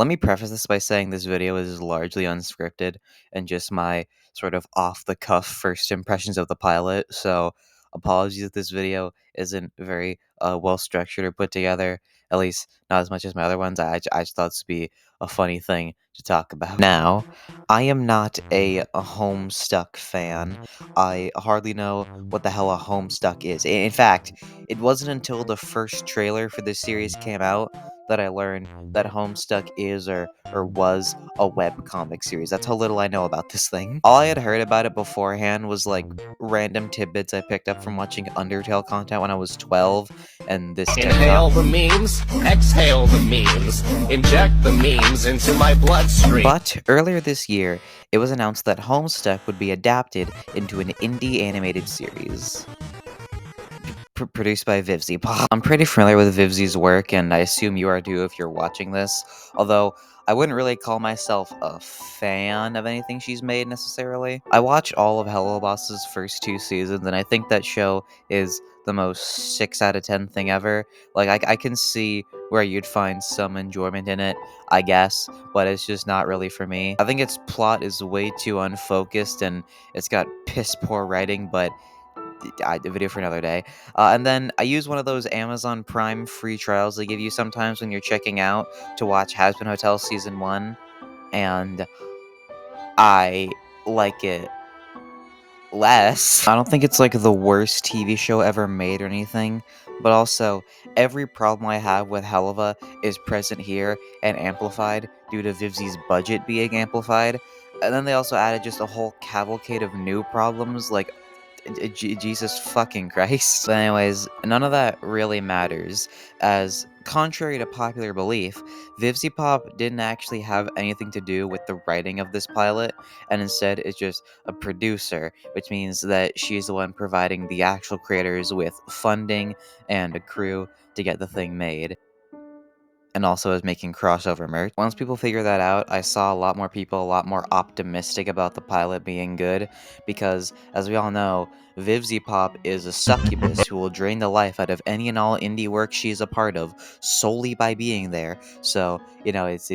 Let me preface this by saying this video is largely unscripted and just my sort of off-the-cuff first impressions of the pilot, so apologies if this video isn't very well-structured or put together, at least not as much as my other ones. I just thought this would be a funny thing to talk about. Now, I am not a Homestuck fan. I hardly know what the hell a Homestuck is. In fact, it wasn't until the first trailer for this series came out that I learned that Homestuck is or was a webcomic series. That's how little I know about this thing. All I had heard about it beforehand was like random tidbits I picked up from watching Undertale content when I was 12, and this Inhale the memes, exhale the memes, inject the memes into my bloodstream. But earlier this year, it was announced that Homestuck would be adapted into an indie animated series. Produced by Vivziepop. I'm pretty familiar with Vivzi's work, and I assume you are too if you're watching this, although I wouldn't really call myself a fan of anything she's made necessarily. I watched all of Hello Boss's first 2 seasons, and I think that show is the most 6 out of 10 thing ever. Like, I can see where you'd find some enjoyment in it, I guess, but it's just not really for me. I think its plot is way too unfocused, and it's got piss poor writing, but a video for another day. And then I use one of those Amazon Prime free trials they give you sometimes when you're checking out to watch Has Been Hotel Season 1, and I like it less. I don't think it's like the worst TV show ever made or anything, but also every problem I have with Helva is present here and amplified due to Vivzi's budget being amplified. And then they also added just a whole cavalcade of new problems, like Jesus fucking Christ. But anyways, none of that really matters, as contrary to popular belief, Vivziepop didn't actually have anything to do with the writing of this pilot, and instead is just a producer, which means that she's the one providing the actual creators with funding and a crew to get the thing made, and also is making crossover merch. Once people figure that out, I saw a lot more people a lot more optimistic about the pilot being good, because, as we all know, Vivziepop is a succubus who will drain the life out of any and all indie work she's a part of, solely by being there. So, you know, it's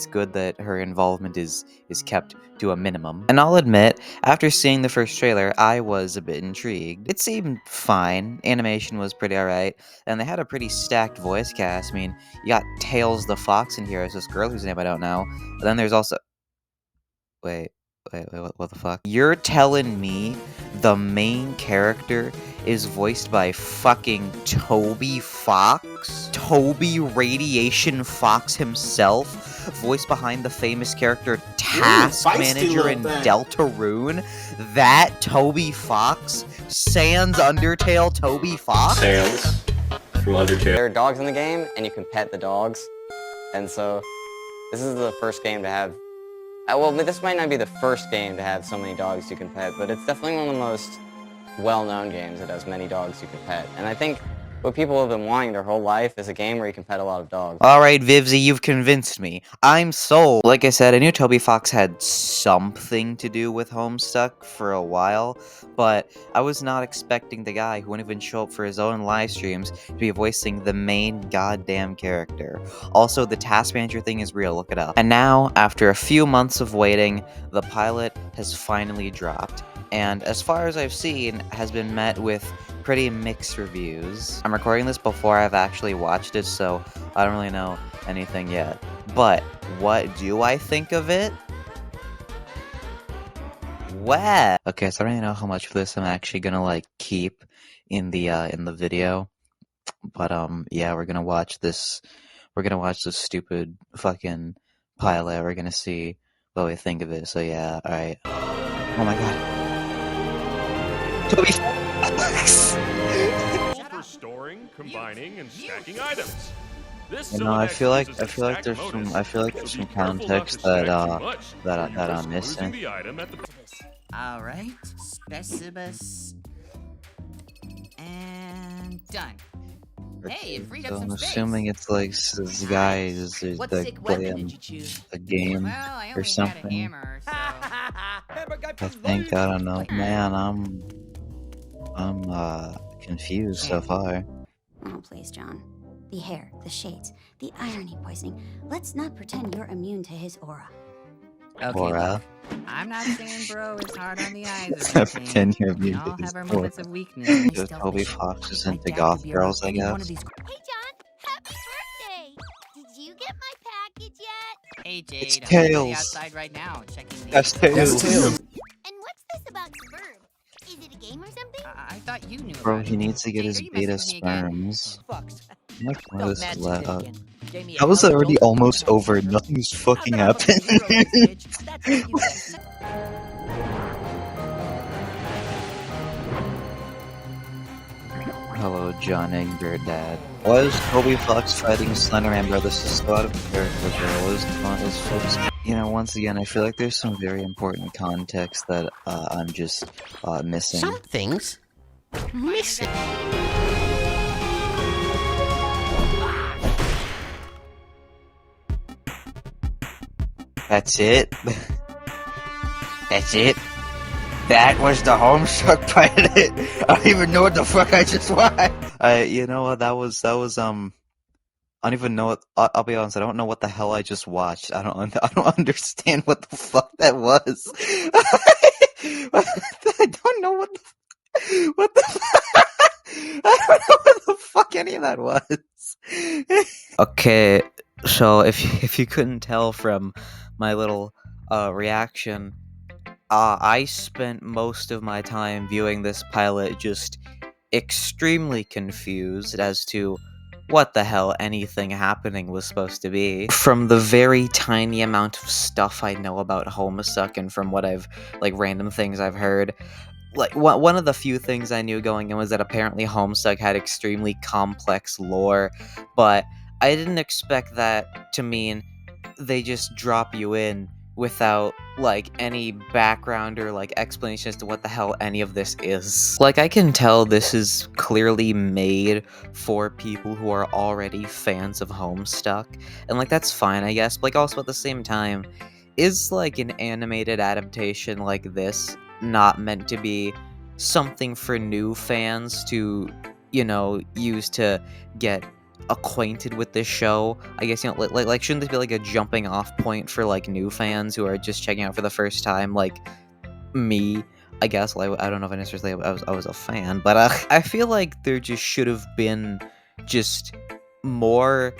good that her involvement is kept to a minimum. And I'll admit, after seeing the first trailer, I was a bit intrigued. It seemed fine, animation was pretty alright, and they had a pretty stacked voice cast. I mean, you got Tails the Fox in here as this girl whose name I don't know. And then there's also... Wait, what the fuck? You're telling me the main character is voiced by fucking Toby Fox? Toby Radiation Fox himself? Voiced behind the famous character Task Manager in Deltarune? That Toby Fox? Sans Undertale Toby Fox? Sans from Undertale. There are dogs in the game, and you can pet the dogs. And so, this is the first game to have... well, this might not be the first game to have so many dogs you can pet, but it's definitely one of the most well-known games that has many dogs you can pet. And I think what people have been wanting their whole life is a game where you can pet a lot of dogs. Alright, Vivzi, you've convinced me. I'm sold. Like I said, I knew Toby Fox had something to do with Homestuck for a while, but I was not expecting the guy who wouldn't even show up for his own live streams to be voicing the main goddamn character. Also, the Task Manager thing is real, look it up. And now, after a few months of waiting, the pilot has finally dropped, and as far as I've seen, has been met with pretty mixed reviews. I'm recording this before I've actually watched it, so I don't really know anything yet. But what do I think of it? Well, okay, so I don't really know how much of this I'm actually gonna like keep in the video, but yeah, we're gonna watch this stupid fucking pilot. We're gonna see what we think of it. So yeah, all right. Oh my god. Toby Fox. For storing, combining, and stacking items. You know, I feel like there's some context that I'm missing. All right, Specibus, and done. Hey, it freed up So some I'm space. assuming it's like this guy is What like sick weapon playing did you choose? a game Well, I or only had a something. hammer, so... I think, I don't know. Man, I'm confused so far. Oh, please, John. The hair, the shades, the irony poisoning. Let's not pretend you're immune to his aura. Okay, Aura. look, I'm not saying bro is hard on the eyes or Pretend anything. you're We immune to all his have our aura. moments of weakness. Because Toby Fox is My into dad goth could be girls, I around any guess. one of these. Hey, John, happy birthday! Did you get my package yet? Hey It's Jade, I'm literally Tails. outside right now checking the. That's Tails. And what's this about sperm? Is it a game or something? I thought you knew Bro, about he it. needs to get Jade, his are you beta messing with me again? sperms. Fucks. I'm like, why Don't this match let it up? again. Gave me a That was hell of a already jolt to almost the over. bro. Nothing's Not fucking that I'm looking happened. for you over this bitch. That's what you said. Hello, John Ingber, Dad. Why is Toby Fox fighting Slenderman, bro? This is so out of character, bro. What is going on? This folks? You know, once again, I feel like there's some very important context that I'm just missing. Something's missing. That's it? That's it? That was the Homestuck pilot? I don't even know what the fuck I just watched! You know what, that was, I don't even know what, I'll be honest, I don't know what the hell I just watched. I don't understand what the fuck that was. I don't know what the I don't know what the fuck any of that was. Okay, so if you couldn't tell from my little reaction, I spent most of my time viewing this pilot just extremely confused as to what the hell anything happening was supposed to be. From the very tiny amount of stuff I know about Homestuck and from what I've, like, random things I've heard, like, one of the few things I knew going in was that apparently Homestuck had extremely complex lore, but I didn't expect that to mean they just drop you in without, like, any background or, like, explanation as to what the hell any of this is. Like, I can tell this is clearly made for people who are already fans of Homestuck, and, like, that's fine, I guess, but, like, also at the same time, is, like, an animated adaptation like this not meant to be something for new fans to, you know, use to get acquainted with this show? I guess, you know, like shouldn't this be like a jumping off point for like new fans who are just checking out for the first time, like me? I guess. Well, I don't know if I necessarily I was a fan, but I feel like there just should have been just more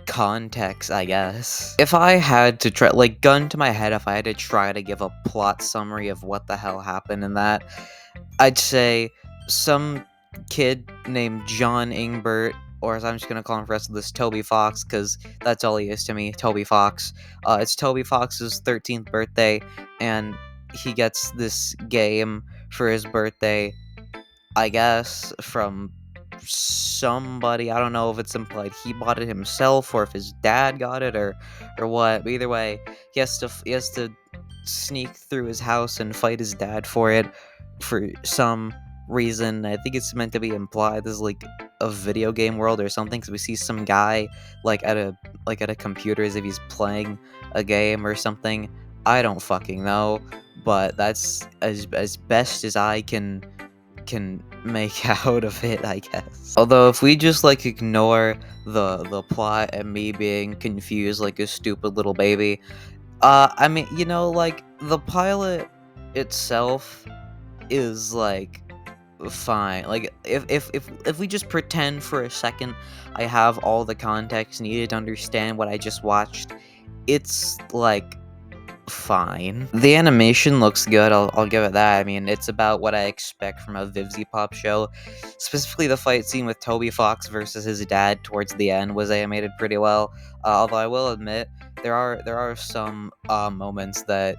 context, I guess. If I had to try, like, gun to my head, if I had to try to give a plot summary of what the hell happened in that, I'd say some kid named John Ingbert, or as I'm just gonna call him for the rest of this, Toby Fox, because that's all he is to me, Toby Fox. It's Toby Fox's 13th birthday, and he gets this game for his birthday, I guess, from somebody. I don't know if it's implied he bought it himself or if his dad got it or what. But either way, he has to sneak through his house and fight his dad for it for some reason. I think it's meant to be implied this is like a video game world or something, because we see some guy like at a computer as if he's playing a game or something. I don't fucking know, but that's as best as I can make out of it, I guess. Although if we just like ignore the plot and me being confused like a stupid little baby, I mean, you know, like the pilot itself is like fine. Like if we just pretend for a second I have all the context needed to understand what I just watched, it's like fine. The animation looks good, I'll give it that. I mean, it's about what I expect from a Vivzy Pop show. Specifically, the fight scene with Toby Fox versus his dad towards the end was animated pretty well. Although I will admit, there are some moments that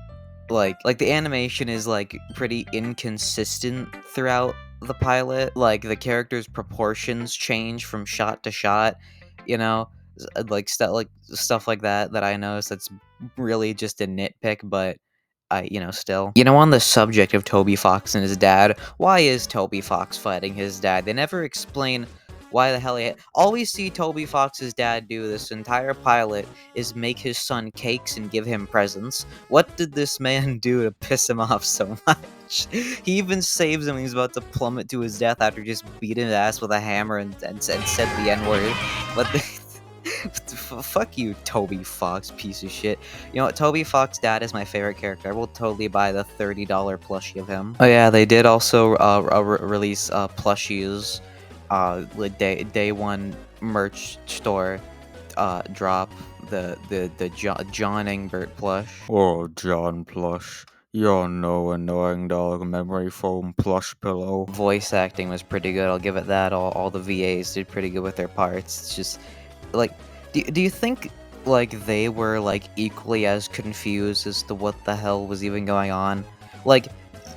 like the animation is like pretty inconsistent throughout the pilot. Like the characters' proportions change from shot to shot, you know, like stuff like that I noticed that's really just a nitpick, but you know, still. You know, on the subject of Toby Fox and his dad, why is Toby Fox fighting his dad? They never explain why the hell all we see Toby Fox's dad do this entire pilot is make his son cakes and give him presents. What did this man do to piss him off so much? Plush. He even saves him when he's about to plummet to his death after just beating his ass with a hammer and said the N-word. But fuck you, Toby Fox, piece of shit. You know what? Toby Fox dad is my favorite character. I will totally buy the $30 plushie of him. Oh yeah, they did also release plushies. Day one merch store drop the John Engbert plush. Oh, John plush. You're no annoying dog memory foam plush pillow. Voice acting was pretty good. I'll give it that. All the VAs did pretty good with their parts. It's just like, do you think like they were like equally as confused as to what the hell was even going on? Like,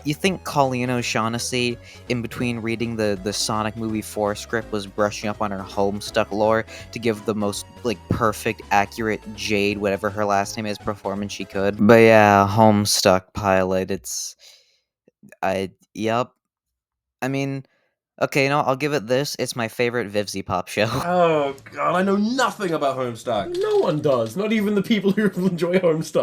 you think Colleen O'Shaughnessy, in between reading the Sonic Movie 4 script, was brushing up on her Homestuck lore to give the most, like, perfect, accurate Jade, whatever her last name is, performance she could? But yeah, Homestuck pilot, yep. I mean, okay, you know, I'll give it this, it's my favorite Vivzy Pop show. Oh god, I know nothing about Homestuck. No one does. Not even the people who enjoy Homestuck.